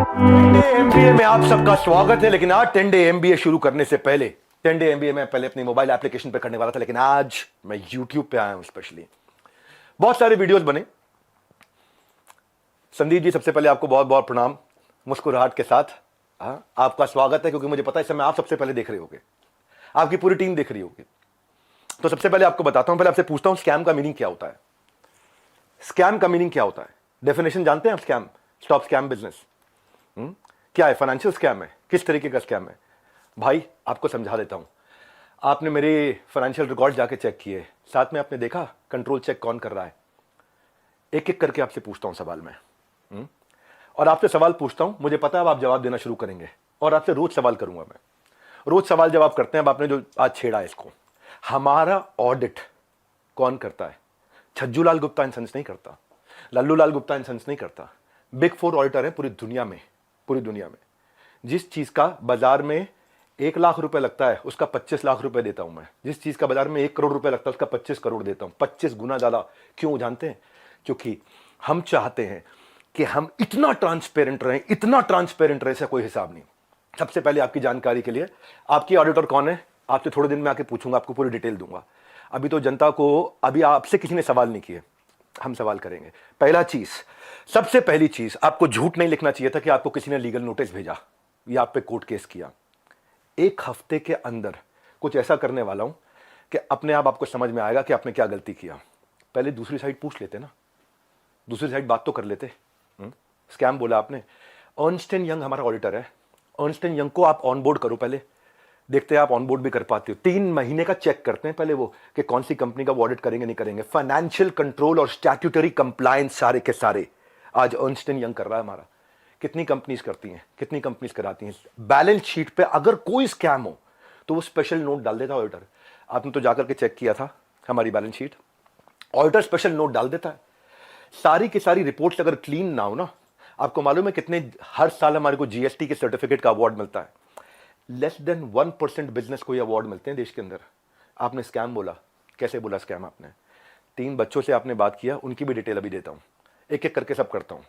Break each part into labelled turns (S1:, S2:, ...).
S1: 10 day MBA में आप सबका स्वागत है। लेकिन आज 10 डे एमबीए शुरू करने से पहले 10 डे एमबीए में पहले अपनी मोबाइल एप्लीकेशन पे करने वाला था, लेकिन आज मैं यूट्यूब पे आया हूं। स्पेशली बहुत सारे वीडियोस बने। संदीप जी, सबसे पहले आपको बहुत बहुत प्रणाम, मुस्कुराहट के साथ। आपका स्वागत है, क्योंकि मुझे पता है इस समय आप सबसे पहले देख रहे होगे, आपकी पूरी टीम देख रही होगी। तो सबसे पहले आपको बताता हूं, पहले आपसे पूछता हूं, स्कैम का मीनिंग क्या होता है? स्कैम का मीनिंग क्या होता है? डेफिनेशन जानते हैं आप? Scam, stop scam business. क्या है? फाइनेंशियल स्कैम है? किस तरीके का स्कैम है? भाई आपको समझा देता हूं। आपने मेरे फाइनेंशियल रिकॉर्ड जाके चेक किए, साथ में आपने देखा कंट्रोल चेक कौन कर रहा है? एक एक करके आपसे पूछता हूं सवाल में। और आपसे सवाल पूछता हूं, मुझे पता है अब आप जवाब देना शुरू करेंगे, और आपसे रोज सवाल करूंगा मैं। रोज सवाल जवाब करते हैं। अब आपने जो आज छेड़ा है इसको, हमारा ऑडिट कौन करता है? छज्जू लाल गुप्ता एंड सन्स नहीं करता, लल्लू लाल गुप्ता एंड सन्स नहीं करता। बिग 4 ऑडिटर है पूरी दुनिया में। पूरी दुनिया में जिस चीज का बाजार में 1 लाख रुपए लगता है, उसका 25 लाख रुपए देता हूं मैं। जिस चीज का बाजार में 1 करोड़ रुपए लगता है, उसका 25 करोड़ देता हूं। 25 गुना ज्यादा। क्यों जानते हैं? क्योंकि हम चाहते हैं कि हम इतना ट्रांसपेरेंट रहें, इतना ट्रांसपेरेंट रहे, ऐसा कोई हिसाब नहीं। सबसे पहले आपकी जानकारी के लिए, आपकी ऑडिटर कौन है आपसे थोड़े दिन में आके पूछूंगा, आपको पूरी डिटेल दूंगा। अभी तो जनता को, अभी आपसे किसी ने सवाल नहीं किए, हम सवाल करेंगे। पहला चीज, सबसे पहली चीज, आपको झूठ नहीं लिखना चाहिए था कि आपको किसी ने लीगल नोटिस भेजा या आप पे कोर्ट केस किया। 1 हफ्ते के अंदर कुछ ऐसा करने वाला हूं कि अपने आप आपको समझ में आएगा कि आपने क्या गलती किया। पहले दूसरी साइड पूछ लेते ना, दूसरी साइड बात तो कर लेते। स्कैम बोला आपने। अर्नस्ट एंड यंग हमारा ऑडिटर है। अर्नस्ट एंड यंग को आप ऑनबोर्ड करो पहले, देखते हैं आप ऑनबोर्ड भी कर पाते हो। 3 महीने का चेक करते हैं पहले वो, कि कौन सी कंपनी का वो ऑडिट करेंगे नहीं करेंगे। फाइनेंशियल कंट्रोल और स्टैट्यूटरी कंप्लायंस सारे के सारे आज अर्नस्ट एंड यंग कर रहा है हमारा। कितनी कंपनीज करती हैं, कितनी कंपनीज कराती हैं। बैलेंस शीट पे अगर कोई स्कैम हो तो वो स्पेशल नोट डाल देता है ऑडिटर। आपने तो जाकर के चेक किया था हमारी balance sheet, auditor special note डाल देता है। सारी की सारी रिपोर्ट्स अगर क्लीन ना हो ना, आपको मालूम है कितने हर साल हमारे को जीएसटी के सर्टिफिकेट का अवार्ड मिलता है? लेस देन 1% बिजनेस को ये अवार्ड मिलते हैं देश के अंदर। आपने स्कैम बोला, कैसे बोला स्कैम आपने? 3 बच्चों से आपने बात किया, उनकी भी डिटेल अभी देता हूं, एक एक करके सब करता हूं।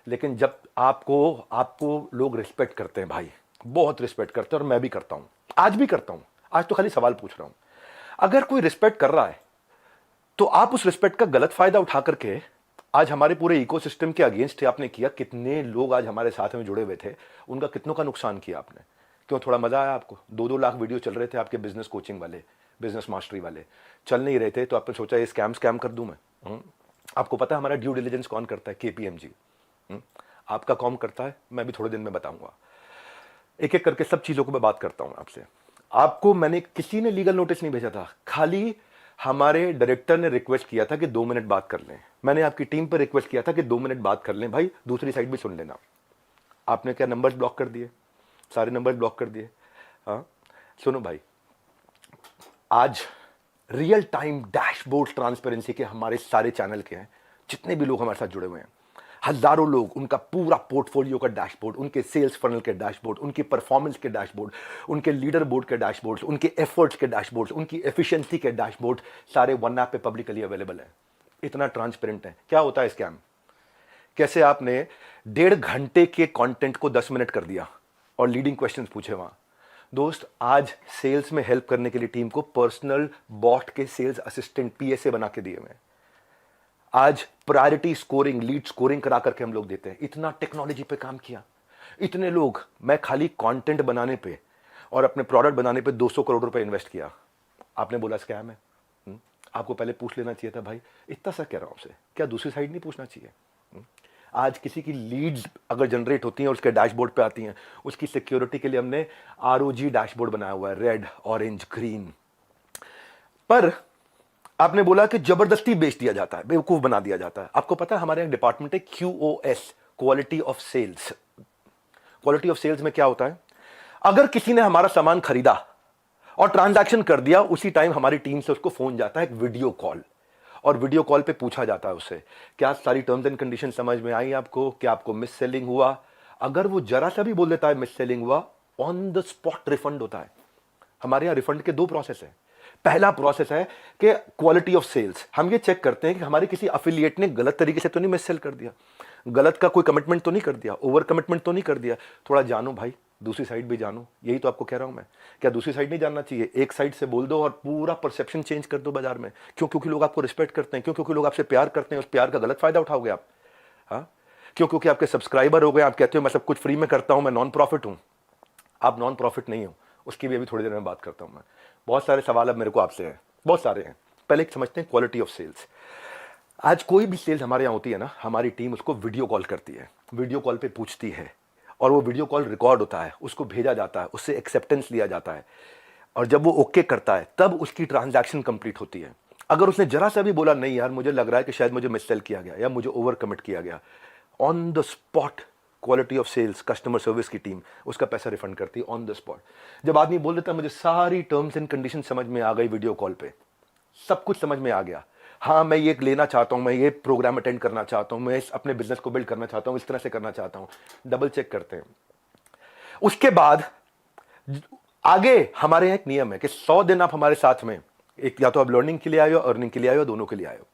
S1: लेकिन जब आपको लोग रिस्पेक्ट करते हैं भाई, बहुत रिस्पेक्ट करते हैं, और मैं भी करता हूं, आज भी करता हूं। आज तो खाली सवाल पूछ रहा हूं। अगर कोई रिस्पेक्ट कर रहा है तो आप उस रिस्पेक्ट का गलत फायदा उठा करके आज हमारे पूरे इकोसिस्टम के अगेंस्ट आपने किया। कितने लोग आज हमारे साथ में जुड़े हुए थे, उनका कितनों का नुकसान किया आपने। क्यों? थोड़ा मजा आया आपको? 2-2 लाख वीडियो चल रहे थे आपके बिजनेस कोचिंग वाले, बिजनेस मास्टरी वाले, चल नहीं रहे थे, तो आपने सोचा ये स्कैम कर दूं मैं। आपको पता है हमारा ड्यू डिलिजेंस कौन करता है? केपीएमजी। आपका कौन करता है? मैं भी थोड़े दिन में बताऊंगा। एक एक करके सब चीजों को मैं बात करता हूं आपसे। आपको मैंने, किसी ने लीगल नोटिस नहीं भेजा था, खाली हमारे डायरेक्टर ने रिक्वेस्ट किया था कि 2 मिनट बात कर लें। मैंने आपकी टीम पर रिक्वेस्ट किया था कि 2 मिनट बात कर लें भाई, दूसरी साइड भी सुन लेना। आपने क्या नंबर्स ब्लॉक कर दिए? सारे नंबर ब्लॉक कर दिए। हाँ सुनो भाई, आज रियल टाइम डैशबोर्ड ट्रांसपेरेंसी के हमारे सारे चैनल के हैं, जितने भी लोग हमारे साथ जुड़े हुए हैं, हजारों लोग, उनका पूरा पोर्टफोलियो का डैशबोर्ड, उनके सेल्स फनल के डैशबोर्ड, उनकी परफॉर्मेंस के डैशबोर्ड, उनके लीडर बोर्ड के डैशबोर्ड, उनके एफर्ट्स के डैशबोर्ड, उनकी एफिशिएंसी के डैशबोर्ड, सारे वन ऐप पे पब्लिकली अवेलेबल है। इतना ट्रांसपेरेंट है। क्या होता है स्कैम? कैसे आपने 1.5 घंटे के कंटेंट को 10 मिनट कर दिया और लीडिंग क्वेश्चंस पूछे वहां। दोस्त, आज सेल्स में हेल्प करने के लिए टीम को पर्सनल बॉट के सेल्स असिस्टेंट पीएसए बना के दिए हुए। आज प्रायोरिटी स्कोरिंग, लीड स्कोरिंग करा करके हम लोग देते हैं। इतना टेक्नोलॉजी पे काम किया, इतने लोग। मैं खाली कंटेंट बनाने पे और अपने प्रोडक्ट बनाने पे 200 करोड़ रुपए इन्वेस्ट किया। आपने बोला स्कैम है? आपको पहले पूछ लेना चाहिए था भाई, इतना सा कह रहा हूं आपसे, क्या दूसरी साइड नहीं पूछना चाहिए? आज किसी की लीड्स अगर जनरेट होती हैं और उसके डैशबोर्ड पे आती हैं, उसकी सिक्योरिटी के लिए हमने आरओजी डैशबोर्ड बनाया हुआ है, रेड, ऑरेंज, ग्रीन। पर आपने बोला कि जबरदस्ती बेच दिया जाता है, बेवकूफ बना दिया जाता है। आपको पता है हमारे एक डिपार्टमेंट है QOS, quality of sales. Quality of sales में क्या होता है? अगर किसी ने हमारा सामान खरीदा और ट्रांजैक्शन कर दिया, उसी टाइम हमारी टीम से उसको फोन जाता है, एक वीडियो कॉल, और वीडियो कॉल पे पूछा जाता है उससे, क्या सारी टर्म्स एंड कंडीशन समझ में आई आपको? क्या आपको मिस सेलिंग हुआ? अगर वो जरा सा भी बोल देता है मिस सेलिंग हुआ, ऑन द स्पॉट रिफंड होता है। हमारे यहां रिफंड के 2 प्रोसेस है। पहला प्रोसेस है कि क्वालिटी ऑफ सेल्स, हम ये चेक करते हैं कि हमारे किसी अफिलिएट ने गलत तरीके से तो नहीं मिस सेल कर दिया। गलत का कोई कमिटमेंट तो नहीं कर दिया, ओवर कमिटमेंट तो नहीं कर दिया। थोड़ा जानो भाई, दूसरी साइड भी जानो, यही तो आपको कह रहा हूं मैं। क्या दूसरी साइड नहीं जानना चाहिए? एक साइड से बोल दो और पूरा परसेप्शन चेंज कर दो बाजार में। क्यों? क्योंकि लोग आपको रिस्पेक्ट करते हैं। क्यों? क्योंकि लोग आपसे प्यार करते हैं। उस प्यार का गलत फायदा उठाओगे आप? हाँ, क्यों? क्योंकि आपके सब्सक्राइबर हो गए, आप कहते हो मैं सब कुछ फ्री में करता हूं, मैं नॉन प्रॉफिट हूं। आप नॉन प्रॉफिट नहीं हो, उसकी भी अभी थोड़ी देर में बात करता हूं मैं। बहुत सारे सवाल अब मेरे को आपसे हैं, बहुत सारे हैं। पहले एक समझते हैं क्वालिटी ऑफ सेल्स। आज कोई भी सेल्स हमारे यहाँ होती है ना, हमारी टीम उसको वीडियो कॉल करती है, वीडियो कॉल पे पूछती है, और वो वीडियो कॉल रिकॉर्ड होता है, उसको भेजा जाता है, उससे एक्सेप्टेंस लिया जाता है, और जब वो ओके करता है तब उसकी ट्रांजैक्शन कंप्लीट होती है। अगर उसने जरा सा भी बोला नहीं यार मुझे लग रहा है कि शायद मुझे मिससेल किया गया या मुझे ओवर कमिट किया गया, on the spot quality of sales customer service की टीम उसका पैसा रिफंड करती है ऑन द स्पॉट। जब आदमी बोल देता है मुझे सारी टर्म्स एंड कंडीशन समझ में आ गई वीडियो कॉल पे, सब कुछ समझ में आ गया, हाँ मैं ये लेना चाहता हूं, मैं ये प्रोग्राम अटेंड करना चाहता हूं, मैं अपने बिजनेस को बिल्ड करना चाहता हूं, इस तरह से करना चाहता हूं, डबल चेक करते हैं। उसके बाद आगे हमारे यहाँ एक नियम है कि 100 दिन आप हमारे साथ में, एक या तो आप लर्निंग के लिए आए हो, अर्निंग के लिए आए हो, दोनों के लिए आए हो।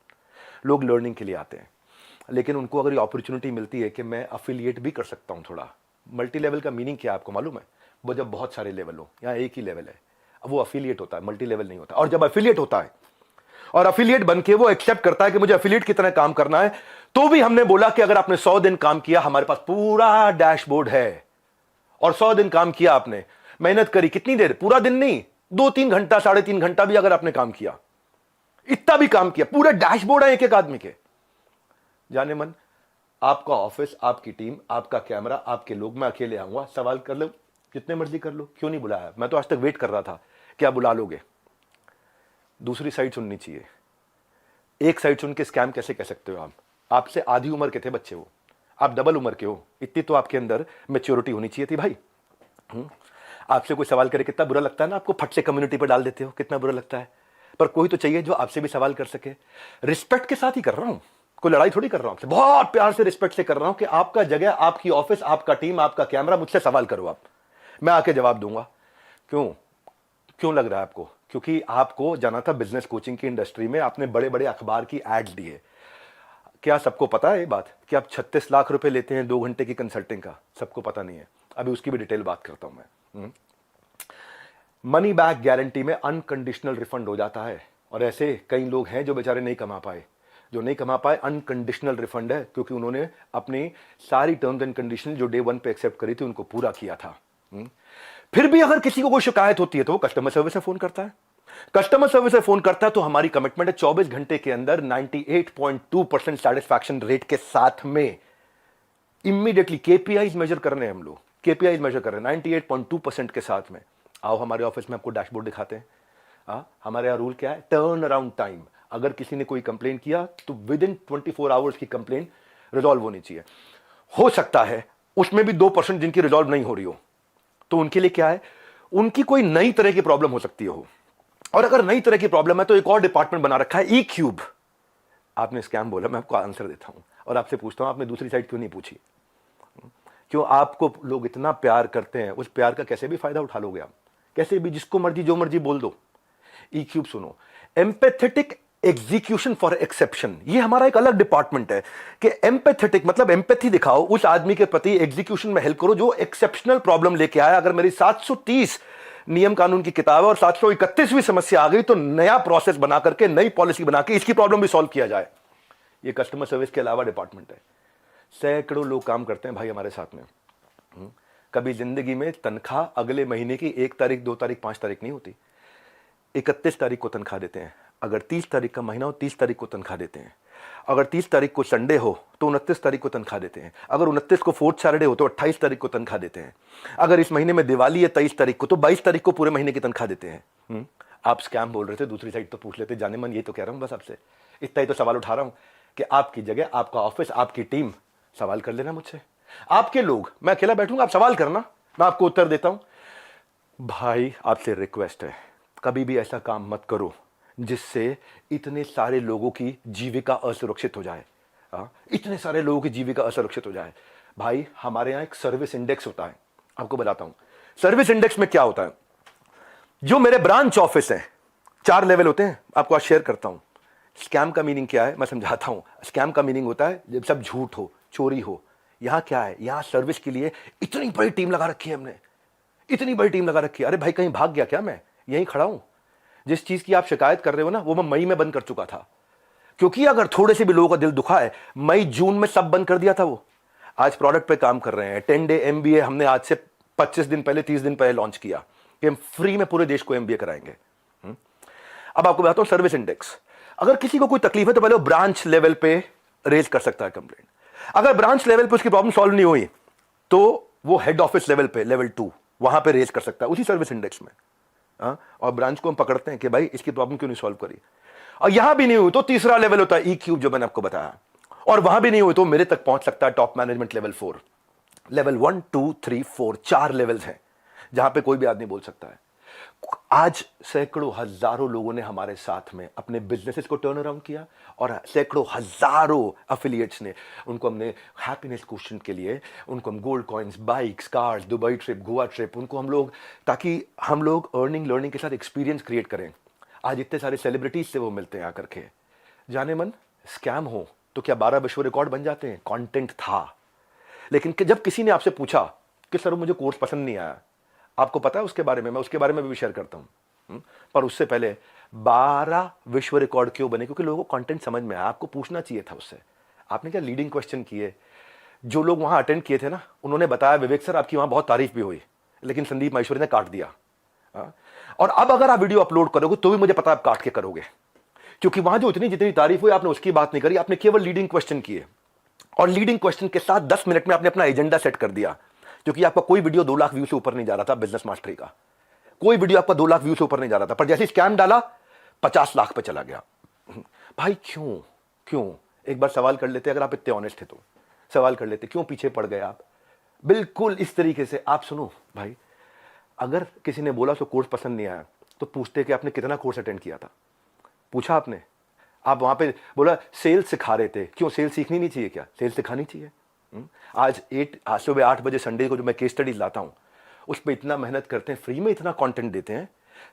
S1: लोग लर्निंग के लिए आते हैं, लेकिन उनको अगर ये अपॉर्चुनिटी मिलती है कि मैं अफिलिएट भी कर सकता हूं थोड़ा। मल्टी लेवल का मीनिंग क्या है आपको मालूम है? वो जब बहुत सारे लेवल हो, यहाँ एक ही लेवल है, अब वो अफिलिएट होता है, मल्टी लेवल नहीं होता। और जब अफिलिएट होता है और अफिलिएट बनके वो एक्सेप्ट करता है कि मुझे अफिलिएट की तरह काम करना है, तो भी हमने बोला कि अगर आपने 100 दिन काम किया, हमारे पास पूरा डैशबोर्ड है। और 100 दिन काम किया आपने, मेहनत करी, कितनी देर? पूरा दिन नहीं, 2-3 घंटा, 3.5 घंटा भी अगर आपने काम किया, इतना भी काम किया, पूरे डैशबोर्ड है एक एक आदमी के। जाने मन, आपका ऑफिस, आपकी टीम, आपका कैमरा, आपके लोग, मैं अकेले आऊंगा, सवाल कर लो जितने मर्जी कर लो, क्यों नहीं बुलाया? मैं तो आज तक वेट कर रहा था, क्या बुला लोगे? दूसरी साइड सुननी चाहिए। एक साइड सुन के स्कैम कैसे कह सकते हो आप? आपसे आधी उम्र के थे बच्चे वो, आप डबल उम्र के हो, इतनी तो आपके अंदर मैच्योरिटी होनी चाहिए थी भाई। आपसे कोई सवाल करे कितना बुरा लगता है ना, आपको फट से कम्युनिटी पर डाल देते हो, कितना बुरा लगता है। पर कोई तो चाहिए जो आपसे भी सवाल कर सके। रिस्पेक्ट के साथ ही कर रहा हूं, कोई लड़ाई थोड़ी कर रहा हूं आपसे, बहुत प्यार से रिस्पेक्ट से कर रहा हूं कि आपका जगह, आपकी ऑफिस, आपका टीम, आपका कैमरा, मुझसे सवाल करो आप, मैं आके जवाब दूंगा। क्यों? क्यों लग रहा है आपको? क्योंकि आपको जाना था बिजनेस कोचिंग की इंडस्ट्री में, आपने बड़े बड़े अखबार की एड्स दी है। क्या सबको पता है ये बात कि आप 36 लाख रुपए लेते हैं 2 घंटे की कंसल्टिंग का? सबको पता नहीं है, अभी उसकी भी डिटेल बात करता हूं मैं। मनी बैक गारंटी में अनकंडीशनल रिफंड हो जाता है, और ऐसे कई लोग हैं जो बेचारे नहीं कमा पाए, जो नहीं कमा पाए, अनकंडीशनल रिफंड है, क्योंकि उन्होंने अपनी सारी टर्म्स एंड कंडीशन जो डे 1 पे एक्सेप्ट करी थी उनको पूरा किया था। फिर भी अगर किसी को कोई शिकायत होती है तो वो कस्टमर सर्विस से फोन करता है। कस्टमर सर्विस से फोन करता है तो हमारी कमिटमेंट है 24 घंटे के अंदर 98.2% सेटिस्फैक्शन रेट के साथ में इमीडिएटली केपीआईज मेजर कर रहे हैं हम लोग, केपीआईज मेजर कर रहे हैं 98.2% के साथ में। आओ हमारे ऑफिस में आपको डैशबोर्ड दिखाते हैं। हमारे यहाँ रूल क्या है? Turn around time. अगर किसी ने कोई कंप्लेन किया तो विद इन 24 आवर्स की कंप्लेन रिजॉल्व होनी चाहिए। हो सकता है उसमें भी 2% जिनकी रिजॉल्व नहीं हो रही हो, तो उनके लिए क्या है, उनकी कोई नई तरह की प्रॉब्लम हो सकती हो, और अगर नई तरह की प्रॉब्लम है तो एक और डिपार्टमेंट बना रखा है, ई क्यूब। आपने स्कैम बोला, मैं आपको आंसर देता हूं और आपसे पूछता हूं आपने दूसरी साइड क्यों नहीं पूछी? क्यों? आपको लोग इतना प्यार करते हैं, उस प्यार का कैसे भी फायदा उठा लोगे आप, कैसे भी, जिसको मर्जी जो मर्जी बोल दो। ई क्यूब सुनो, एम्पैथेटिक एग्जीक्यूशन फॉर एक्सेप्शन, ये हमारा एक अलग डिपार्टमेंट है कि एम्पैथेटिक मतलब एम्पैथी दिखाओ उस आदमी के प्रति, एग्जीक्यूशन में हेल्प करो जो एक्सेप्शनल प्रॉब्लम लेके आया। अगर मेरी 730 नियम कानून की किताब है और 731वीं समस्या आ गई तो नया प्रोसेस बना करके, नई पॉलिसी बना के इसकी प्रॉब्लम भी सॉल्व किया जाए। ये कस्टमर सर्विस के अलावा डिपार्टमेंट है। सैकड़ों लोग काम करते हैं भाई हमारे साथ में। कभी जिंदगी में तनख्वाह अगले महीने की 1 तारीख, 2 तारीख, 5 तारीख नहीं होती, 31 तारीख को तनख्वाह देते हैं। अगर 30 तारीख का महीना हो 30 तारीख को तनख्वाह देते हैं। अगर 30 तारीख को संडे हो तो 29 तारीख को तनख्वाह देते हैं। अगर 29 को 4th सैटरडे हो तो 28 तारीख को तनख्वाह देते हैं। अगर इस महीने में दिवाली है 23 तारीख को तो 22 तारीख को पूरे महीने की तनख्वाह देते हैं। आप स्कैम बोल रहे थे, दूसरी साइड तो पूछ लेते। जाने मन, ये तो कह रहा हूं बस आपसे, इतना ही तो सवाल उठा रहा हूं कि आपकी जगह, आपका ऑफिस, आपकी टीम, सवाल कर लेना मुझसे। आपके लोग, मैं अकेला बैठूंगा, आप सवाल करना, मैं आपको उत्तर देता हूं। भाई आपसे रिक्वेस्ट है, कभी भी ऐसा काम मत करो जिससे इतने सारे लोगों की जीविका असुरक्षित हो जाए। इतने सारे लोगों की जीविका असुरक्षित हो जाए। भाई हमारे यहां एक सर्विस इंडेक्स होता है, आपको बताता हूं। सर्विस इंडेक्स में क्या होता है, जो मेरे ब्रांच ऑफिस हैं, 4 लेवल होते हैं, आपको आज शेयर करता हूं। स्कैम का मीनिंग क्या है मैं समझाता हूं। स्कैम का मीनिंग होता है जब सब झूठ हो, चोरी हो। यहाँ क्या है, यहाँ सर्विस के लिए इतनी बड़ी टीम लगा रखी है हमने, इतनी बड़ी टीम लगा रखी है। अरे भाई कहीं भाग गया क्या? मैं यहीं खड़ा हूं। जिस चीज की आप शिकायत कर रहे हो ना, वो मैं मई में बंद कर चुका था, क्योंकि अगर थोड़े से भी लोगों का दिल दुखा है, मई जून में सब बंद कर दिया था वो। आज प्रोडक्ट पे काम कर रहे हैं। 10 डे MBA हमने आज से 25 दिन पहले, 30 दिन पहले लॉन्च किया कि हम फ्री में पूरे देश को MBA कराएंगे। अब आपको बताता हूं सर्विस इंडेक्स। अगर किसी को कोई तकलीफ है तो पहले वो ब्रांच लेवल पे रेज कर सकता है कंप्लेंट। अगर ब्रांच लेवल पे उसकी प्रॉब्लम सॉल्व नहीं हुई तो वो हेड ऑफिस लेवल पे, लेवल 2, वहां पे रेज कर सकता है उसी सर्विस इंडेक्स में। और ब्रांच को हम पकड़ते हैं कि भाई इसकी प्रॉब्लम क्यों नहीं सॉल्व करी। और यहां भी नहीं हुई तो तीसरा लेवल होता है E-क्यूब, जो मैंने आपको बताया। और वहां भी नहीं हुई तो मेरे तक पहुंच सकता है top management level 4। Level 1 2 3 4 4 levels हैं जहां पे कोई भी आदमी बोल सकता है। आज सैकड़ों हजारों लोगों ने हमारे साथ में अपने बिजनेसेस को टर्न अराउंड किया, और सैकड़ों हजारों एफिलिएट्स ने, उनको हमने हैप्पीनेस क्वेश्चन के लिए, उनको हम gold coins, bikes, cars, Dubai trip, Goa trip, उनको हम लोग, ताकि हम लोग अर्निंग लर्निंग के साथ एक्सपीरियंस क्रिएट करें। आज इतने सारे सेलिब्रिटीज से वो मिलते हैं आकर के। जाने मन स्कैम हो तो क्या 12 विश्व रिकॉर्ड बन जाते हैं? कंटेंट था। लेकिन जब किसी ने आपसे पूछा कि सर मुझे कोर्स पसंद नहीं आया, आपको पता है उसके बारे में, मैं उसके बारे में भी शेयर करता हूं। पर उससे पहले 12 विश्व रिकॉर्ड क्यों बने? क्योंकि लोगों को कंटेंट समझ में आया। आपको पूछना चाहिए था उससे। आपने क्या लीडिंग क्वेश्चन किए? जो लोग वहां अटेंड किए थे ना, उन्होंने बताया विवेक सर आपकी वहां बहुत तारीफ भी हुई, लेकिन संदीप माहेश्वरी ने काट दिया। और अब अगर आप वीडियो अपलोड करोगे तो भी मुझे पता है आप काट के करोगे, क्योंकि वहां जो इतनी जितनी तारीफ हुई आपने उसकी बात नहीं करी, आपने केवल लीडिंग क्वेश्चन किए। और लीडिंग क्वेश्चन के साथ 10 मिनट में आपने अपना एजेंडा सेट कर दिया, क्योंकि आपका कोई वीडियो 2 लाख व्यू से ऊपर नहीं जा रहा था। बिजनेस मास्टरी का कोई वीडियो आपका 2 लाख व्यू से ऊपर नहीं जा रहा था, पर जैसे स्कैम डाला 50 लाख पे चला गया। भाई क्यों? क्यों? एक बार सवाल कर लेते, अगर आप इतने ऑनेस्ट थे तो सवाल कर लेते, क्यों पीछे पड़ गए आप? बिल्कुल इस तरीके से आप सुनो भाई, अगर किसी ने बोला तो कोर्स पसंद नहीं आया तो पूछते कि आपने कितना कोर्स अटेंड किया था? पूछा आपने? आप वहां पे बोला सेल्स सिखा रहे थे, क्यों? सेल्स सीखनी नहीं चाहिए क्या? सेल्स सिखानी चाहिए। आज सुबह 8 बजे संडे को जो मैं केस स्टडीज लाता हूं, उस पर इतना मेहनत करते हैं, फ्री में इतना कंटेंट देते हैं।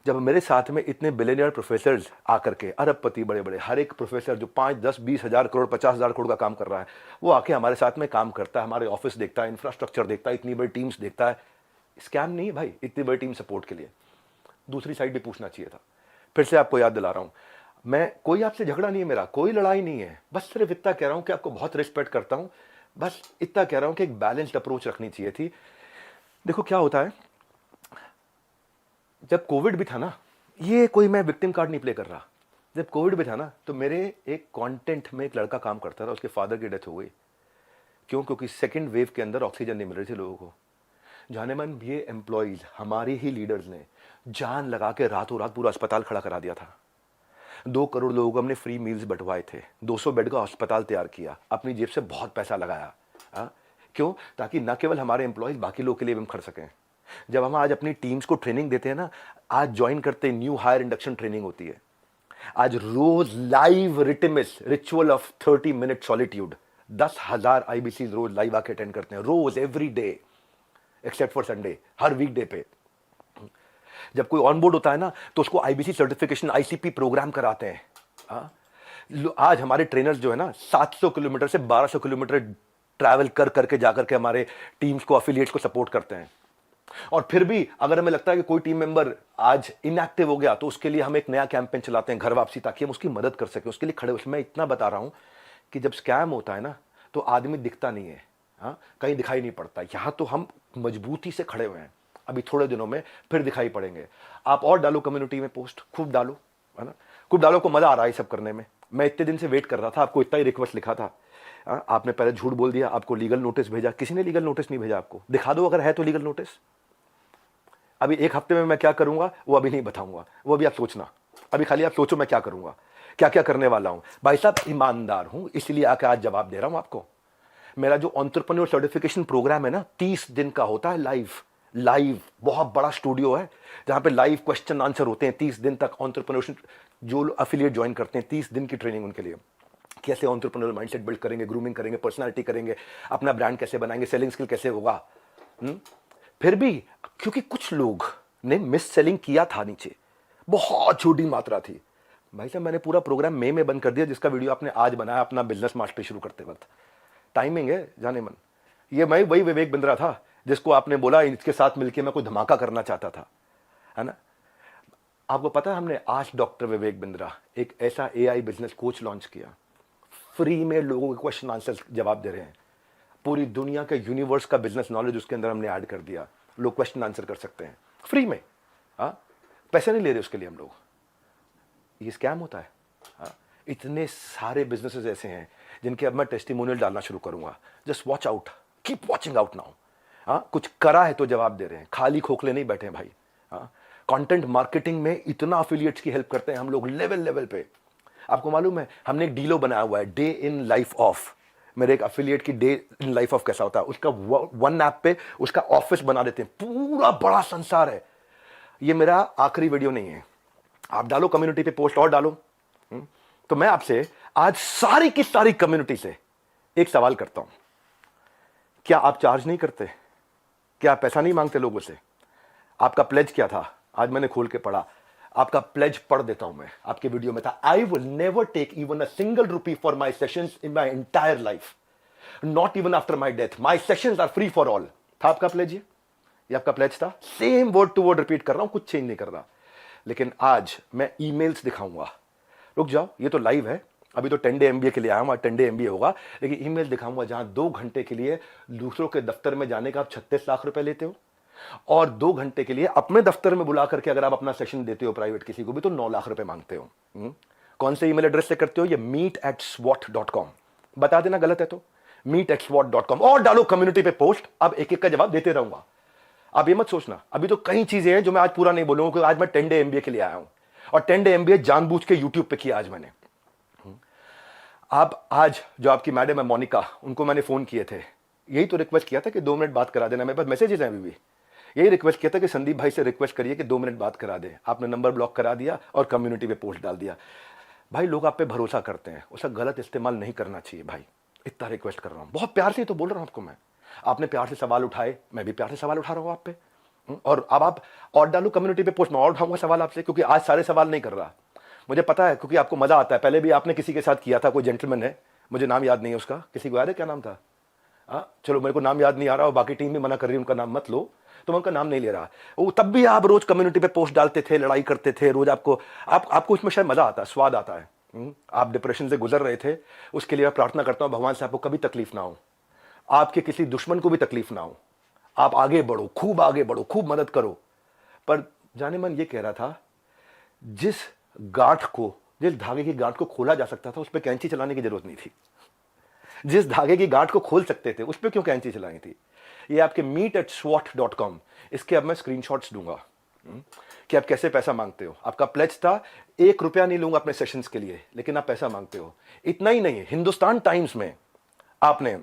S1: जब मेरे साथ में इतने बिलियनियर प्रोफेसर्स आकर के, अरबपति बड़े बड़े, हर एक प्रोफेसर जो 5 10 20 हजार करोड़ 50 हजार करोड़ का काम कर रहा है, वो आके हमारे साथ में काम करता है, हमारे ऑफिस देखता है, इंफ्रास्ट्रक्चर देखता है, इतनी बड़ी टीम्स देखता है। स्कैम नहीं है भाई, इतनी बड़ी टीम सपोर्ट के लिए। दूसरी साइड भी पूछना चाहिए था। फिर से आपको याद दिला रहा हूं, मैं कोई आपसे झगड़ा नहीं है, मेरा कोई लड़ाई नहीं है, बस सिर्फ इतना कह रहा हूं कि आपको बहुत रिस्पेक्ट करता हूं, बस इतना कह रहा हूं कि एक बैलेंस्ड अप्रोच रखनी चाहिए थी। देखो क्या होता है, जब कोविड भी था ना, ये कोई मैं विक्टिम कार्ड नहीं प्ले कर रहा, जब कोविड भी था ना, तो मेरे एक कंटेंट में एक लड़का काम करता था, उसके फादर की डेथ हो गई। क्यों? क्योंकि सेकेंड वेव के अंदर ऑक्सीजन नहीं मिल रही थी लोगों को। जाने मन ये एम्प्लॉयज, हमारे ही लीडर्स ने जान लगा के रातों रात पूरा अस्पताल खड़ा करा दिया था। 2 करोड़ लोगों को हमने फ्री मील्स बंटवाए थे, 200 बेड का अस्पताल तैयार किया, अपनी जेब से बहुत पैसा लगाया। क्यों? ताकि न केवल हमारे एम्प्लॉयज, बाकी लोगों के लिए भी हम खड़ सकें। जब हम आज अपनी टीम्स को ट्रेनिंग देते हैं ना, आज ज्वाइन करते न्यू हायर इंडक्शन ट्रेनिंग होती है, आज रोज लाइव रिटिमिस ritual of 30 minute solitude, 10,000 IBC रोज लाइव आके अटेंड करते हैं, रोज every day except for Sunday, हर वीकडे पे। जब कोई ऑनबोर्ड होता है ना, तो उसको IBC सर्टिफिकेशन ICP प्रोग्राम कराते हैं। आज हमारे ट्रेनर्स जो है ना, 700 किलोमीटर से 1200 किलोमीटर ट्रैवल कर करके जाकर के हमारे टीम्स को, एफिलिएट्स को सपोर्ट करते हैं। और फिर भी अगर हमें लगता है कि कोई टीम मेंबर आज इनएक्टिव हो गया, तो उसके लिए हम एक नया कैंपेन चलाते हैं, घर वापसी, ताकि हम उसकी मदद कर सके, उसके लिए खड़े। उसमें इतना बता रहा हूं कि जब स्कैम होता है ना, तो आदमी दिखता नहीं है, कहीं दिखाई नहीं पड़ता। यहां तो हम मजबूती से खड़े हुए हैं, अभी थोड़े दिनों में फिर दिखाई पड़ेंगे। आप और डालो कम्युनिटी में पोस्ट, खूब डालो, है ना, खूब डालो। को मजा आ रहा है सब करने में। मैं इतने दिन से वेट कर रहा था, आपको इतना ही रिक्वेस्ट लिखा था, आपने पहले झूठ बोल दिया, आपको लीगल नोटिस भेजा। किसी ने लीगल नोटिस नहीं भेजा आपको, दिखा दो अगर है तो लीगल नोटिस। अभी 1 हफ्ते में मैं क्या करूंगा वो अभी नहीं बताऊंगा, वो अभी आप सोचना। अभी खाली आप सोचो मैं क्या करूंगा, क्या क्या करने वाला हूं। भाई साहब ईमानदार हूं, इसलिए आके आज जवाब दे रहा हूं आपको। मेरा जो एंटरप्रेन्योर सर्टिफिकेशन प्रोग्राम है ना, 30 दिन का होता है लाइव बहुत बड़ा स्टूडियो है जहां पे लाइव क्वेश्चन आंसर होते हैं 30 दिन तक। एंटरप्रेन्योरशिप जो एफिलिएट ज्वाइन करते हैं, 30 दिन की ट्रेनिंग उनके लिए, कैसे एंटरप्रेन्योर माइंडसेट बिल्ड करेंगे, ग्रूमिंग करेंगे, पर्सनालिटी करेंगे, अपना ब्रांड कैसे बनाएंगे, सेलिंग स्किल कैसे होगा। फिर भी क्योंकि कुछ लोग ने मिस सेलिंग किया था, नीचे बहुत छोटी मात्रा थी। भाई साहब मैंने पूरा प्रोग्राम मई में बंद कर दिया, जिसका वीडियो आपने आज बनाया अपना बिजनेस मास्टरी शुरू करते वक्त। टाइमिंग है जाने मन। ये मैं वही विवेक बिंद्रा था जिसको आपने बोला इसके साथ मिलके मैं कोई धमाका करना चाहता था, है ना। आपको पता है हमने आज डॉक्टर विवेक बिंद्रा एक ऐसा एआई बिजनेस कोच लॉन्च किया, फ्री में लोगों के क्वेश्चन आंसर जवाब दे रहे हैं। पूरी दुनिया के यूनिवर्स का बिजनेस नॉलेज उसके अंदर हमने ऐड कर दिया, लोग क्वेश्चन आंसर कर सकते हैं फ्री में। हाँ, पैसे नहीं ले रहे उसके लिए हम लोग। ये स्कैम होता है। हाँ, इतने सारे बिजनेसेस ऐसे हैं जिनके अब मैं टेस्टिमोनियल डालना शुरू करूंगा। Just watch out, keep watching out now. हाँ, कुछ करा है तो जवाब दे रहे हैं, खाली खोखले नहीं बैठे हैं भाई। हाँ, कंटेंट मार्केटिंग में इतना अफिलिएट्स की हेल्प करते हैं हम लोग लेवल लेवल पे। आपको मालूम है हमने एक डीलो बनाया हुआ है, डे इन लाइफ ऑफ। मेरे एक अफिलिएट की डे इन लाइफ ऑफ कैसा होता है, उसका वन ऐप पे उसका ऑफिस बना देते हैं, पूरा बड़ा संसार है। ये मेरा आखिरी वीडियो नहीं है, आप डालो कम्युनिटी पे पोस्ट और डालो। तो मैं आपसे आज सारी की सारी कम्युनिटी से एक सवाल करता हूं, क्या आप चार्ज नहीं करते? क्या आप पैसा नहीं मांगते लोगों से? आपका प्लेज क्या था? आज मैंने खोल के पढ़ा, आपका प्लेज पढ़ देता हूं मैं। आपके वीडियो में था, I will never take even a single rupee for my sessions in my entire life, not even after my death, my sessions are free for all. था आपका प्लेज? ये आपका प्लेज था। Same word to word repeat कर रहा हूं, कुछ change नहीं कर रहा। लेकिन आज मैं ईमेल्स दिखाऊंगा। रुक जाओ, ये तो लाइव है, अभी तो 10 डे एमबीए के लिए आया हूं, 10 डे एमबीए होगा। लेकिन ईमेल दिखाऊंगा जहां 2 घंटे के लिए दूसरों के दफ्तर में जाने का आप 36 लाख रुपए लेते हो, और 2 घंटे के लिए अपने दफ्तर में बुला करके अगर आप अपना सेशन देते हो प्राइवेट किसी को भी तो 9 लाख रुपए मांगते हो। कौन से ईमेल एड्रेस से करते हो? ये meet@swat.com। बता देना गलत है तो meet@swat.com, और डालो कम्युनिटी पे पोस्ट। अब एक एक का जवाब देते रहूंगा। आप ये मत सोचना, अभी तो कई चीजें हैं जो मैं आज पूरा नहीं बोलूंगा, क्योंकि आज मैं 10 डे एमबीए के लिए आया हूं, और 10 डे एमबीए जानबूझ के यूट्यूब पे किया आज मैंने। आप आज जो आपकी मैडम है मोनिका, उनको मैंने फोन किए थे, यही तो रिक्वेस्ट किया था कि 2 मिनट बात करा देना। मेरे पास मैसेजेस हैं अभी भी, यही रिक्वेस्ट किया था कि संदीप भाई से रिक्वेस्ट करिए कि 2 मिनट बात करा दे। आपने नंबर ब्लॉक करा दिया और कम्युनिटी पे पोस्ट डाल दिया। भाई लोग आप पे भरोसा करते हैं, उसका गलत इस्तेमाल नहीं करना चाहिए भाई। इतना रिक्वेस्ट कर रहा हूं, बहुत प्यार से तो बोल रहा हूं आपको मैं। आपने प्यार से सवाल उठाए, मैं भी प्यार से सवाल उठा रहा हूं आप पे। और अब आप और डालो कम्युनिटी पे पोस्ट, मैं और उठाऊंगा सवाल आपसे, क्योंकि आज सारे सवाल नहीं कर रहा, मुझे पता है, क्योंकि आपको मजा आता है। पहले भी आपने किसी के साथ किया था, कोई जेंटलमैन है, मुझे नाम याद नहीं है उसका, किसी को याद है क्या नाम था? चलो मेरे को नाम याद नहीं आ रहा, और बाकी टीम भी मना कर रही है उनका नाम मत लो, तो मैं उनका नाम नहीं ले रहा। वो तब भी आप रोज कम्युनिटी पे पोस्ट डालते थे, लड़ाई करते थे रोज। आपको उसमें शायद मजा आता है, स्वाद आता है। आप डिप्रेशन से गुजर रहे थे, उसके लिए मैं प्रार्थना करता हूं भगवान से आपको कभी तकलीफ ना हो, आपके किसी दुश्मन को भी तकलीफ ना हो। आप आगे बढ़ो, खूब आगे बढ़ो, खूब मदद करो। पर जाने मन ये कह रहा था, जिस धागे की गांठ को खोला जा सकता था उस पर कैंची चलाने की जरूरत नहीं थी। जिस धागे की गांठ को खोल सकते थे उस पर क्यों कैंची चलाई थी? ये आपके meet@swat.com, इसके अब मैं स्क्रीनशॉट्स दूंगा कि आप कैसे पैसा मांगते हो। आपका प्लेज था 1 रुपया नहीं लूंगा अपने सेशंस के लिए, लेकिन आप पैसा मांगते हो। इतना ही नहीं, हिंदुस्तान टाइम्स में आपने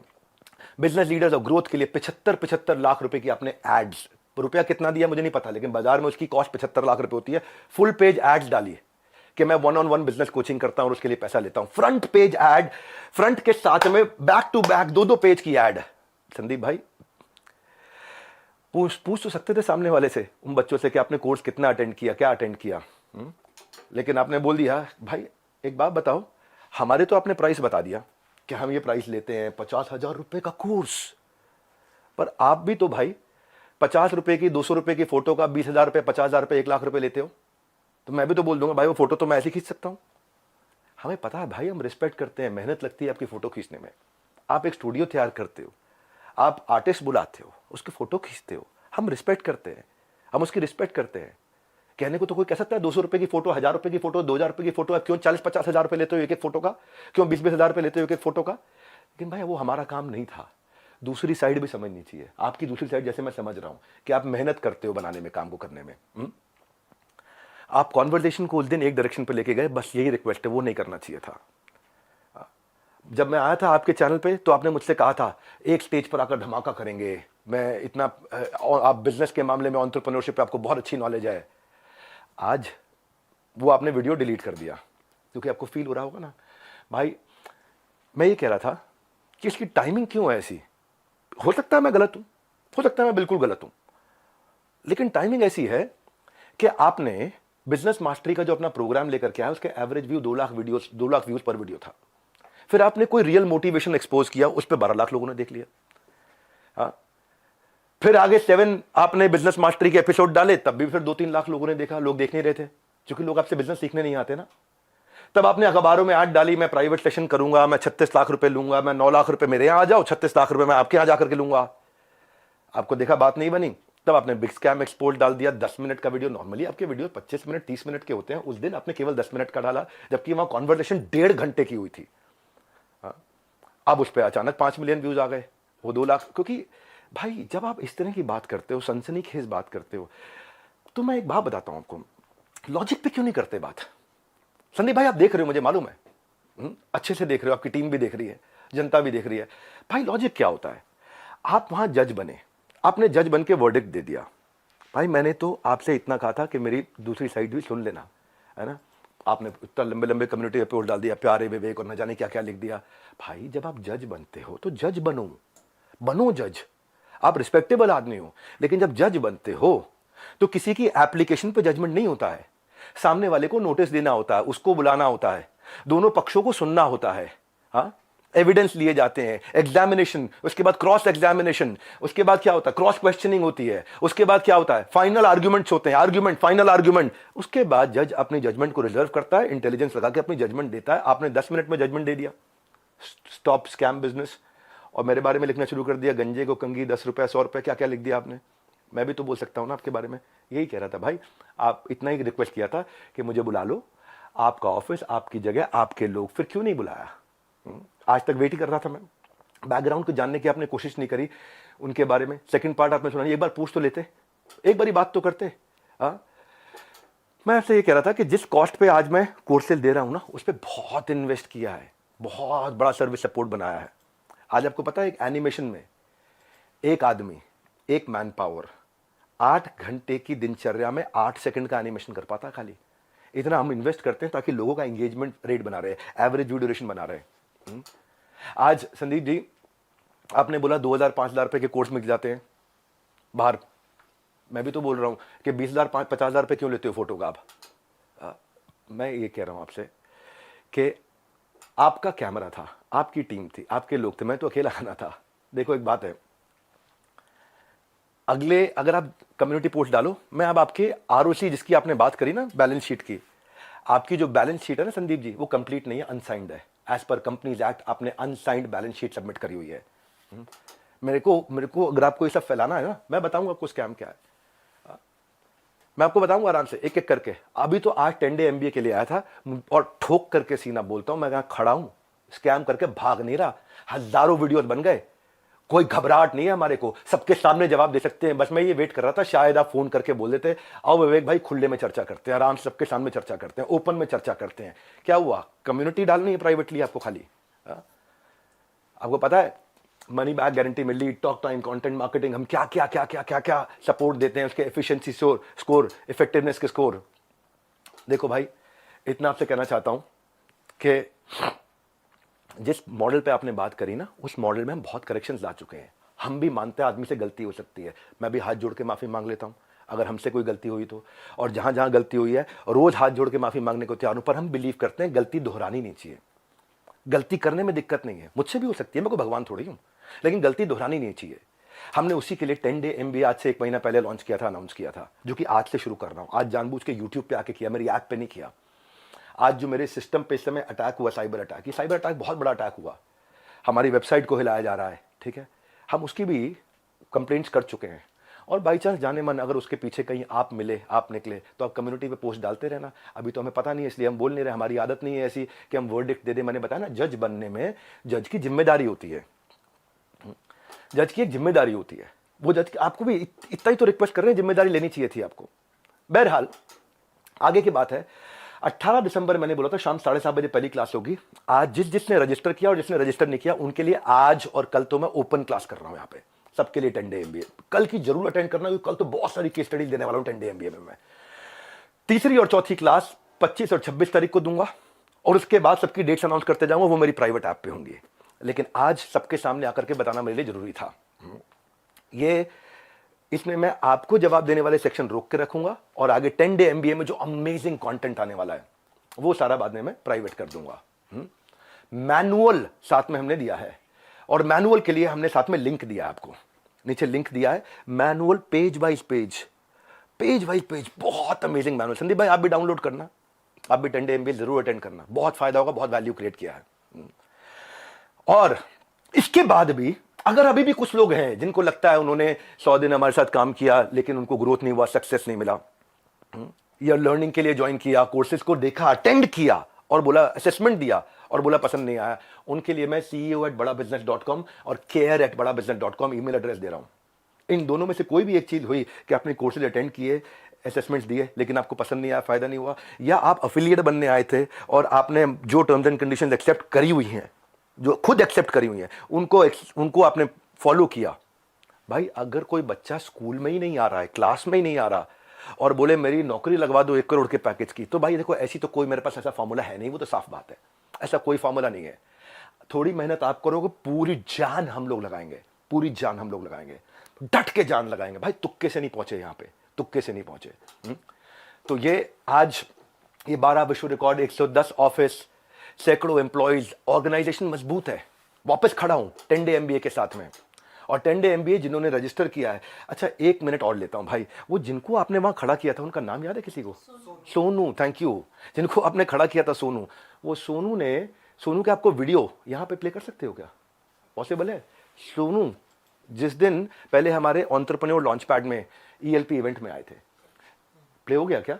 S1: बिजनेस लीडर्स ऑफ ग्रोथ के लिए 75 लाख रुपए की आपने एड्स, रुपया कितना दिया मुझे नहीं पता, लेकिन बाजार में उसकी कॉस्ट 75 लाख रुपए होती है। फुल पेज एड्स डालिए कि मैं 1-on-1 बिजनेस कोचिंग करता हूं और उसके लिए पैसा लेता हूं। फ्रंट पेज एड, फ्रंट के साथ में बैक टू बैक 2-2 पेज की एड। संदीप भाई पूछ तो सकते थे सामने वाले से, उन बच्चों से कि आपने कोर्स कितना अटेंड किया, क्या अटेंड किया। लेकिन आपने बोल दिया भाई एक बात बताओ, हमारे तो आपने प्राइस बता दिया कि हम ये प्राइस लेते हैं 50,000 रुपए का कोर्स, पर आप भी तो भाई 50 रुपए की, 200 रुपए की फोटो का 20,000 रुपए, 50,000 रुपए, 1 लाख रुपए लेते हो। तो मैं भी तो बोल दूंगा भाई वो फोटो तो मैं ऐसे खींच सकता हूं। हमें पता है भाई, हम रिस्पेक्ट करते हैं, मेहनत लगती है आपकी फोटो खींचने में। आप एक स्टूडियो तैयार करते हो, आप आर्टिस्ट बुलाते हो, उसकी फोटो खींचते हो, हम रिस्पेक्ट करते हैं, हम उसकी रिस्पेक्ट करते हैं। कहने को तो कोई कह सकता है 200 रुपए की फोटो, 1000 रुपए की फोटो, 2000 रुपए की फोटो, आप क्यों 40-50 हजार रुपए लेते हो एक एक फोटो का, क्यों 20-20 हजार रुपए लेते हो एक एक फोटो का? लेकिन भाई वो हमारा काम नहीं था। दूसरी साइड भी समझनी चाहिए, आपकी दूसरी साइड जैसे मैं समझ रहा हूं कि आप मेहनत करते हो बनाने में, काम को करने में। आप कॉन्वर्सेशन को उस दिन एक डायरेक्शन पे लेके गए, बस यही रिक्वेस्ट है, वो नहीं करना चाहिए था। जब मैं आया था आपके चैनल पे तो आपने मुझसे कहा था एक स्टेज पर आकर धमाका करेंगे, मैं इतना, आप बिजनेस के मामले में, एंटरप्रेन्योरशिप पे आपको बहुत अच्छी नॉलेज है। आज वो आपने वीडियो डिलीट कर दिया, क्योंकि आपको फील हो रहा होगा ना भाई। मैं ये कह रहा था कि इसकी टाइमिंग क्यों है ऐसी। हो सकता है मैं गलत हूं, हो सकता है मैं बिल्कुल गलत हूं, लेकिन टाइमिंग ऐसी है कि आपने बिजनेस मास्टरी का जो अपना प्रोग्राम लेकर के आया, उसके एवरेज व्यू 2 लाख व्यूज पर वीडियो था। फिर आपने कोई रियल मोटिवेशन एक्सपोज किया, उस पर 12 लाख लोगों ने देख लिया। हाँ, फिर आगे 7 आपने बिजनेस मास्टरी के एपिसोड डाले, तब भी फिर 2-3 लाख लोगों ने देखा। लोग देख नहीं रहे थे क्योंकि लोग आपसे बिजनेस सीखने नहीं आते ना। तब आपने अखबारों में ऐड डाली, मैं प्राइवेट सेशन करूंगा, मैं 36 लाख रुपए लूंगा, मैं 9 लाख रुपए मेरे यहां आ जाओ, 36 लाख रुपए मैं आपके यहां जाकर के लूंगा। आपको देखा बात नहीं बनी, तब आपने बिग स्कैम एक्सपोज डाल दिया। 10 मिनट का वीडियो, नॉर्मली आपके वीडियो 25 मिनट 30 मिनट के होते हैं, उस दिन आपने केवल 10 मिनट का डाला, जबकि वहां कॉन्वर्सेशन 1.5 घंटे की हुई थी। अब उस पर अचानक 5 मिलियन व्यूज आ गए, वो 2 लाख। क्योंकि भाई जब आप इस तरह की बात करते हो, सनसनीखेज बात करते हो, तो मैं एक बात बताता हूं आपको, लॉजिक पे क्यों नहीं करते बात। संदीप भाई आप देख रहे हो, मुझे मालूम है, अच्छे से देख रहे हो, आपकी टीम भी देख रही है, जनता भी देख रही है। भाई लॉजिक क्या होता है, आप वहां जज बने, आपने जज बन के वर्डिक्ट दे दिया। भाई मैंने तो आपसे इतना कहा था कि मेरी दूसरी साइड भी सुन लेना, है ना। आपने इतना लंबे लंबे कम्युनिटी पोस्ट डाल दिया, प्यारे विवेक और न जाने क्या क्या लिख दिया। भाई जब आप जज बनते हो तो जज बनो जज। आप रिस्पेक्टेबल आदमी हो, लेकिन जब जज बनते हो तो किसी की एप्लीकेशन पे जजमेंट नहीं होता है। सामने वाले को नोटिस देना होता है, उसको बुलाना होता है, दोनों पक्षों को सुनना होता है। हाँ, एविडेंस लिए जाते हैं, एग्जामिनेशन, उसके बाद क्रॉस एग्जामिनेशन, उसके बाद क्या होता है, क्रॉस क्वेश्चनिंग होती है, उसके बाद क्या होता है, फाइनल आर्ग्यूमेंट्स होते हैं, आर्ग्यूमेंट, फाइनल आर्ग्यूमेंट। उसके बाद जज अपनी जजमेंट को रिजर्व करता है, इंटेलिजेंस लगा के अपनी जजमेंट देता है। आपने 10 मिनट में जजमेंट दे दिया, स्टॉप स्कैम बिजनेस, और मेरे बारे में लिखना शुरू कर दिया, गंजे को कंगी, 10 रुपए 100 रुपए, क्या क्या लिख दिया आपने। मैं भी तो बोल सकता हूं ना आपके बारे में, यही कह रहा था भाई। आप इतना ही रिक्वेस्ट किया था कि मुझे बुला लो, आपका ऑफिस, आपकी जगह, आपके लोग, फिर क्यों नहीं बुलाया। आज तक वेट ही कर रहा था मैं, बैकग्राउंड को जानने की आपने कोशिश नहीं करी उनके बारे में। सेकंड पार्ट आपने सुना, एक बार पूछ तो लेते, एक बारी बात तो करते। मैं आपसे ये कह रहा था कि जिस कॉस्ट पे आज मैं कोर्सेज दे रहा हूं ना, उस पर बहुत इन्वेस्ट किया है, बहुत बड़ा सर्विस सपोर्ट बनाया है। आज आपको पता है, एक एनिमेशन में एक आदमी, एक मैन पावर 8 घंटे की दिनचर्या में 8 सेकंड का एनिमेशन कर पाता खाली। इतना हम इन्वेस्ट करते हैं ताकि लोगों का एंगेजमेंट रेट बना रहे, एवरेज व्यू ड्यूरेशन बना रहे। आज संदीप जी आपने बोला 2,000-5,000 रुपए के कोर्स मिल जाते हैं बाहर। मैं भी तो बोल रहा हूं कि 20,000-50,000 रुपए क्यों लेते हो फोटो का आप। मैं ये कह रहा हूं आपसे कि आपका कैमरा था, आपकी टीम थी, आपके लोग थे, मैं तो अकेला आना था। देखो एक बात है, अगले अगर आप कम्युनिटी पोस्ट डालो, मैं अब आपके आरओसी जिसकी आपने बात करी ना, बैलेंस शीट की, आपकी जो बैलेंस शीट है ना संदीप जी, वो कंप्लीट नहीं है, अनसाइंड है। एज पर कंपनीज एक्ट आपने अनसाइंड बैलेंस शीट सबमिट करी हुई है। मेरे को अगर आपको ये सब फैलाना है ना, मैं बताऊंगा आपको स्कैम क्या है, मैं आपको बताऊंगा आराम से एक एक करके। अभी तो आज 10 डे MBA के लिए आया था और ठोक करके सीना बोलता हूं, मैं यहां खड़ा हूं, स्कैम करके भाग नहीं रहा। हजारों वीडियोस बन गए, कोई घबराहट नहीं है हमारे को, सबके सामने जवाब दे सकते हैं। बस मैं ये वेट कर रहा था शायद आप फोन करके बोल देते, आओ विवेक भाई खुले में चर्चा करते हैं, आराम से सबके सामने चर्चा करते हैं, ओपन में चर्चा करते हैं। क्या हुआ, कम्युनिटी डालनी है प्राइवेटली आपको खाली। आपको पता है मनी बैक गारंटी मिल रही, टॉक टाइम, कंटेंट मार्केटिंग, हम क्या क्या क्या क्या क्या क्या सपोर्ट देते हैं, उसके एफिशिएंसी स्कोर, इफेक्टिवनेस के स्कोर। देखो भाई इतना आपसे कहना चाहता हूं कि जिस मॉडल पे आपने बात करी ना, उस मॉडल में हम बहुत करेक्शंस ला चुके हैं। हम भी मानते हैं आदमी से गलती हो सकती है, मैं भी हाथ जोड़ के माफी मांग लेता हूं अगर हमसे कोई गलती हुई तो। और जहां जहां गलती हुई है रोज हाथ जोड़ के माफी मांगने को तैयार हूं, पर हम बिलीव करते हैं गलती दोहरानी नहीं चाहिए। गलती करने में दिक्कत नहीं है, मुझसे भी हो सकती है, मैं कोई भगवान थोड़ी हूं, लेकिन गलती दोहरानी नहीं चाहिए। हमने उसी के लिए 10 डे MBA आज से 1 महीना पहले लॉन्च किया था, अनाउंस किया था, जो कि आज से शुरू कर रहा हूं। आज जानबूझ के यूट्यूब पे आके किया, मेरी ऐप पे नहीं किया। आज जो मेरे सिस्टम पे इस समय अटैक हुआ, साइबर अटैक, ये साइबर अटैक बहुत बड़ा अटैक हुआ, हमारी वेबसाइट को हिलाया जा रहा है, ठीक है, हम उसकी भी कंप्लेंट्स कर चुके हैं। और बाई चांस जाने मन अगर उसके पीछे कहीं आप मिले, आप निकले, तो आप कम्युनिटी पे पोस्ट डालते रहना। अभी तो हमें पता नहीं है इसलिए हम बोल नहीं रहे, हमारी आदत नहीं है ऐसी कि हम वर्डिक्ट दे दे। मैंने बताया ना, जज बनने में जज की जिम्मेदारी होती है, जज की एक जिम्मेदारी होती है। वो जज आपको भी इतना ही तो रिक्वेस्ट कर रहे हैं, जिम्मेदारी लेनी चाहिए थी आपको। बहरहाल आगे की बात है, 18 दिसंबर मैंने बोला था शाम 7:30 बजे पहली क्लास होगी। आज जिसने रजिस्टर किया और जिसने रजिस्टर नहीं किया उनके लिए आज और कल तो मैं ओपन क्लास कर रहा हूं यहाँ पे, सबके लिए 10 डे MBA। कल की जरूर अटेंड करना, क्योंकि कल तो बहुत सारी केस स्टडी देने वाला हूं 10 डे MBA में। मैं तीसरी और चौथी क्लास 25 और 26 तारीख को दूंगा, और उसके बाद सबकी डेट्स अनाउंस करते जाऊंगा, वो मेरी प्राइवेट ऐप पे होंगी। लेकिन आज सबके सामने आकर के बताना मेरे लिए जरूरी था। ये इसमें मैं आपको जवाब देने वाले सेक्शन रोक के रखूंगा, और आगे 10 डे MBA में जो अमेजिंग कंटेंट आने वाला है वो सारा बाद में मैं प्राइवेट कर दूंगा। मैनुअल साथ में हमने दिया है, और मैनुअल के लिए हमने साथ में लिंक दिया है आपको, नीचे लिंक दिया है, manual page wise page, page wise page, बहुत अमेजिंग मैनुअल। संदीप भाई आप भी डाउनलोड करना, आप भी 10 डे MBA जरूर अटेंड करना, बहुत फायदा होगा, बहुत वैल्यू क्रिएट किया है। और इसके बाद भी अगर अभी भी कुछ लोग हैं जिनको लगता है उन्होंने 100 दिन हमारे साथ काम किया लेकिन उनको ग्रोथ नहीं हुआ, सक्सेस नहीं मिला, या लर्निंग के लिए ज्वाइन किया, कोर्सेज को देखा, अटेंड किया और बोला, असेसमेंट दिया और बोला पसंद नहीं आया, उनके लिए मैं CEO@badabusiness.com और care@badabusiness.com ईमेल एड्रेस दे रहा हूं। इन दोनों में से कोई भी एक चीज हुई कि आपने कोर्सेज अटेंड किए, असेसमेंट्स दिए, लेकिन आपको पसंद नहीं आया, फायदा नहीं हुआ, या आप अफिलिएट बनने आए थे और आपने जो टर्म्स एंड कंडीशंस एक्सेप्ट करी हुई हैं, जो खुद एक्सेप्ट करी हुई हैं, उनको आपने फॉलो किया। भाई अगर कोई बच्चा स्कूल में ही नहीं आ रहा है, क्लास में ही नहीं आ रहा और बोले मेरी नौकरी लगवा दो 1 करोड़ के पैकेज की, तो भाई देखो ऐसी तो कोई मेरे पास ऐसा फॉर्मूला है नहीं, वो तो साफ बात है, ऐसा कोई फॉर्मूला नहीं है। थोड़ी मेहनत आप करोगे, पूरी जान हम लोग लगाएंगे, पूरी जान हम लोग लगाएंगे, डट के जान लगाएंगे भाई, तुक्के से नहीं पहुंचे यहां पे, तुक्के से नहीं पहुंचे। तो ये आज ये 12 विश्व रिकॉर्ड, 110 ऑफिस, सैकड़ों एम्प्लॉइज, ऑर्गेनाइजेशन मजबूत है, वापस खड़ा हूं 10 डे MBA के साथ में। और 10 डे MBA जिन्होंने रजिस्टर किया है, अच्छा 1 मिनट और लेता हूं भाई, वो जिनको आपने वहां खड़ा किया था उनका नाम याद है किसी को? Sonu, thank you. जिनको आपने खड़ा किया था सोनू, वो सोनू के आपको वीडियो यहां पे प्ले कर सकते हो क्या? पॉसिबल है? सोनू जिस दिन पहले हमारे एंटरप्रेन्योर लॉन्च पैड में ELP इवेंट में आए थे, प्ले हो गया क्या?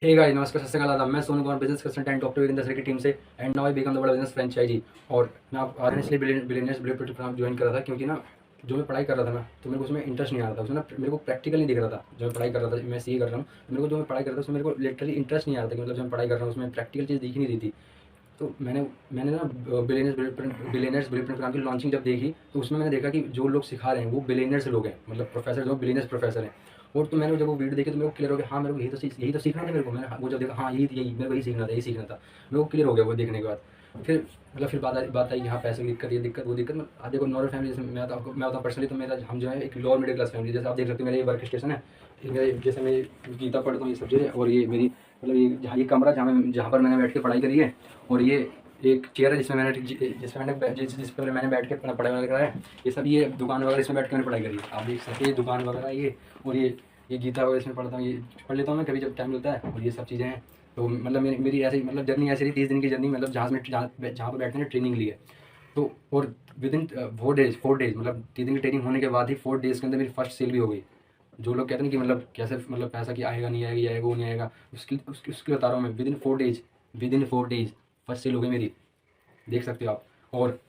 S2: हे गाइस, नमस्कार, सत श्री अकाल, आदाब। मैं Sonu Kumar, business consultant doctor Virendra sir की टीम से, and now I become the बड़ा बिजनेस फ्रेंचाइजी। और मैं आज इसलिए बिलियनियर्स ब्लूप्रिंट प्रोग्राम ज्वाइन कर रहा था क्योंकि ना जो मैं पढ़ाई कर रहा था ना, तो मेरे को उसमें इंटरेस्ट नहीं आ रहा था, उसमें ना मेरे को प्रैक्टिकल नहीं दिख रहा था। जो मैं पढ़ाई कर रहा था, मैं CA कर रहा हूँ, मेरे को जो मैं पढ़ाई कर रहा था उसमें मेरे को लिटरली इंटरेस्ट नहीं आ रहा था कि मतलब जो मैं पढ़ाई कर रहा हूँ उसमें प्रैक्टिकल चीज़ दिख नहीं रही थी। तो मैंने ना बिलियनर्स ब्लूप्रिंट प्रोग्राम की लॉन्चिंग जब देखी, तो उसमें मैंने देखा कि जो लोग सिखा रहे हैं वो बिलियनर्स लोग हैं, मतलब प्रोफेसर जो बिलियनर्स प्रोफेसर हैं। और तो मैंने जब वो वीडियो देखी तो मेरे को क्लियर हो गया, हाँ मेरे को यही तो सीखना था मेरे को। मैंने वो जब देखा, हाँ यही मेरे को यही सीखना था, यही सीखना था, मेरे को क्लियर हो गया वो देखने के बाद। फिर मतलब फिर बात आई कि हाँ पैसे की दिक्कत, ये दिक्कत वो दिक्कत। मैं आज देखो नॉर्मल फैमिली, जैसे मैं बताऊँ पर्सनली, तो मेरा हम जो है एक लोअर मिडिल क्लास फैमिली, जैसे आप देख सकते हो मेरा ये वर्क स्टेशन है, मेरे जैसे मैं गीता पढ़ता हूँ ये सब चीज़ें, और ये मेरी मतलब ये कमरा जहाँ पर मैंने बैठ के पढ़ाई करी है, और ये एक चेयर है जिस पर मैंने बैठ के अपना पढ़ाई वगैरह करा है। ये सब ये दुकान वगैरह इसमें बैठ के मैंने पढ़ाई करी है, आप देख सकते हैं, ये दुकान वगैरह ये, और ये गीता वगैरह इसमें पढ़ता हूँ, ये पढ़ लेता हूँ मैं कभी जब टाइम मिलता है, और ये सब चीज़ें हैं। तो मतलब मेरी ऐसी मतलब जर्नी ऐसी रही, 30 दिन की जर्नी, मतलब जहाँ पर बैठने ट्रेनिंग ली है। तो और विद इन 4 डेज मतलब 3 दिन की ट्रेनिंग होने के बाद ही 4 डेज़ के अंदर मेरी फर्स्ट सेल भी हो गई। जो लोग कहते हैं कि मतलब कैसे मतलब पैसा कि आएगा नहीं आएगा, ये आएगा वो नहीं आएगा, उसकी बता रहा हूँ मैं। Within 4 days first sale हो गई मेरी, देख सकते हो आप। और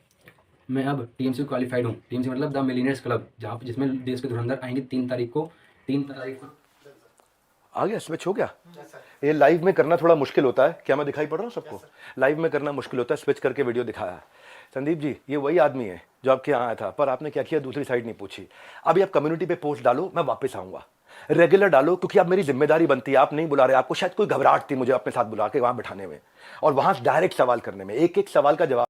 S2: मैं अब TMC क्वालिफाइड हूँ। TMC मतलब द मिलियनेयर्स क्लब, जहाँ जिसमें देश के धुरंधर आएंगे 3 तारीख को।
S1: आ गया, स्विच हो गया। ये लाइव में करना थोड़ा मुश्किल होता है, क्या मैं दिखाई पड़ रहा हूँ सबको? लाइव में करना मुश्किल होता है, स्विच करके वीडियो दिखाया। संदीप जी ये वही आदमी है जो आपके यहाँ आया था, पर आपने क्या किया, दूसरी साइड नहीं पूछी। अभी आप कम्युनिटी पे पोस्ट डालो, मैं वापस आऊंगा, रेगुलर डालो, क्योंकि अब मेरी जिम्मेदारी बनती है। आप नहीं बुला रहे, आपको शायद कोई घबराहट थी मुझे अपने साथ बुला के वहां बैठाने में और वहां डायरेक्ट सवाल करने में, एक एक सवाल का जवाब